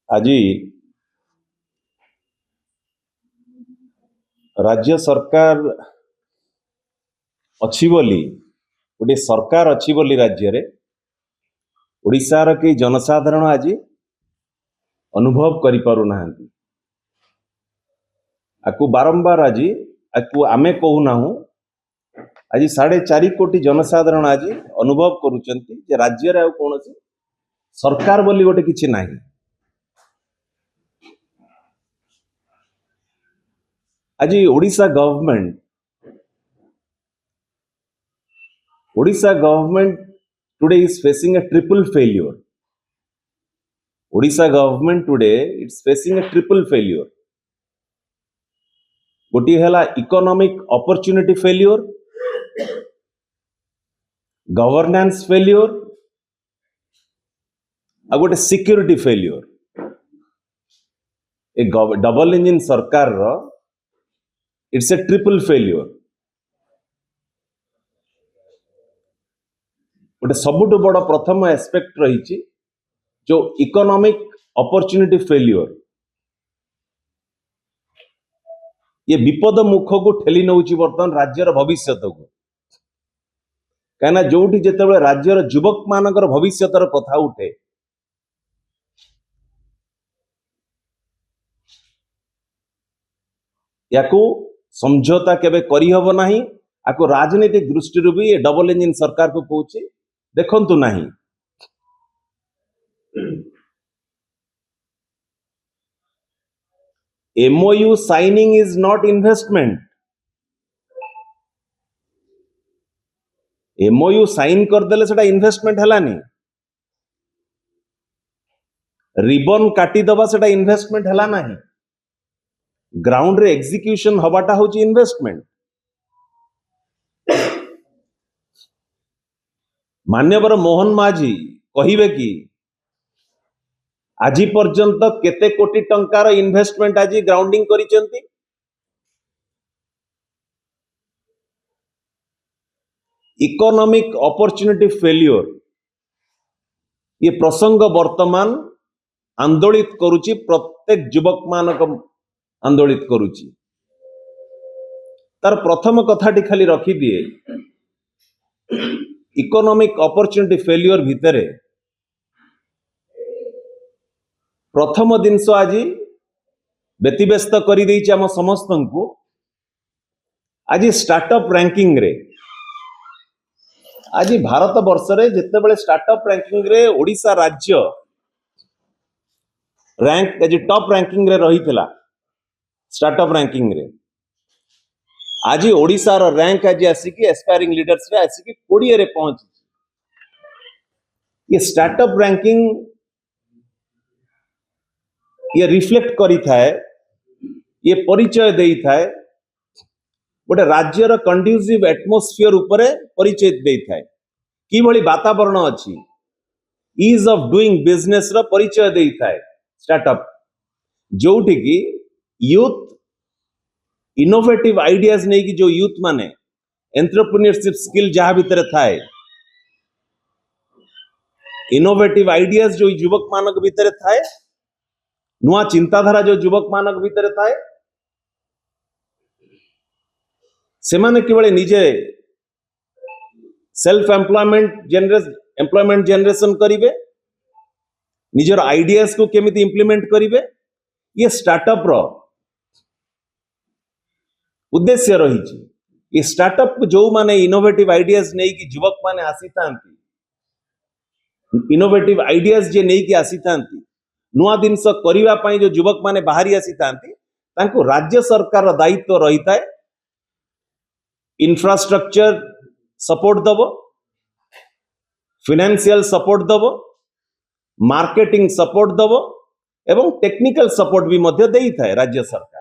आज राज्य सरकार अच्छी बोली गोटे सरकार अच्छी बोली राज्य रे ओडिशार के जनसाधारण आज अनुभव करि पारु नाहंती। आकु बारंबार आज आकु आमे कहूना आज 4.5 कोटी जनसाधारण आज अनुभव करुचंती जे राज्य रे कौन सरकार बोली गोटे किछि नाही। आज Odisha government today is facing a triple failure. Odisha government today is facing a triple failure. गोटी है economic opportunity failure, governance failure आ गोटे security failure. A double engine सरकार रो इट्स ए ट्रिपल फेल्योर। गोटे सबुठ बड़ प्रथम एस्पेक्ट रही जो इकोनॉमिक अपॉर्चुनिटी फेल्योर, ये विपद मुख को ठेली नौची बर्तमान राज्यर भविष्यत को। कहीं जोटी जिते राज्यर युवक मानकर भविष्यतर कथा उठे याकू समझौता केबे करी हबो नाही। आकू राजनीतिक दृष्टि भी डबल इंजिन सरकार को कहूची देखंतु नाही। MOU signing is not investment. MOU sign करदेले सेटा इन्वेस्टमेंट हलानी, रिबन काटी दबा सेटा इन्वेस्टमेंट हला नाही। ग्राउंड रे एग्जीक्यूशन हबाटा होची इन्वेस्टमेंट। मान्यवर मोहन माझी कहिबे कि आज पर्यंत केते कोटी टंकार इन्वेस्टमेंट आज ग्राउंडिंग करिसेंती। इकोनॉमिक अपॉर्चुनिटी फेल्योर ये प्रसंग वर्तमान आंदोलित करुची, प्रत्येक युवक मानक आंदोलित करुची। तार प्रथम कथाटी खाली रखी दिए इकोनॉमिक अपॉर्चुनिटी फेल्योर भितरे प्रथम जिनस आज व्यतिव्यस्त कर आम समस्त को। आज स्टार्टअप रैंकिंग रे आज भारत वर्ष रे जिते बड़े स्टार्टअप रैंकिंग रे ओडिशा राज्य रैंक आज टॉप रैंकिंग रे रही थिला। स्टार्टअप रैंकिंग रे आज ओडिशा रो रैंक आज आसिकी एस्पायरिंग लीडर्स रे आसिकी 20 रे पहुंची। ये स्टार्टअप रैंकिंग ये रिफ्लेक्ट करी थाए, ये परिचय देई थाए गोटे राज्यर कंड्यूसिव एटमोस्फियर उपरे परिचय देई थाए कि भली वातावरण अछि। ईज ऑफ डूइंग बिजनेस रो परिचय देई थाए स्टार्टअप, जोठी की यूथ इनोवेटिव आइडियाज नहीं कि जो यूथ माने एंटरप्रेन्योरशिप स्किल जहां भीतर थाए, इनोवेटिव आइडियाज जो युवक मानक भीतर थाए, नुआ चिंताधारा जो युवक मानक भीतर थाए, से माने किबळे निजे सेल्फ एम्प्लॉयमेंट जनरेशन करिवे, निजर आइडियाज को केमिति इंप्लीमेंट करिवे। ये स्टार्टअप रो उद्देश्य रही। ये स्टार्टअप जो माने इनोवेटिव आइडियाज नहीं कि युवक माने आसी थांती, इनोवेटिव आइडियाज जे नहीं कि आसी थांती, नुआ जिनस करिवा पई जो युवक माने बाहरी आसी थांती, तांको राज्य सरकार रो दायित्व रही थाए इंफ्रास्ट्रक्चर सपोर्ट दबो, फाइनेंशियल सपोर्ट दबो, मार्केटिंग सपोर्ट दबो एवं टेक्निकल सपोर्ट भी मध्य देई थाए राज्य सरकार।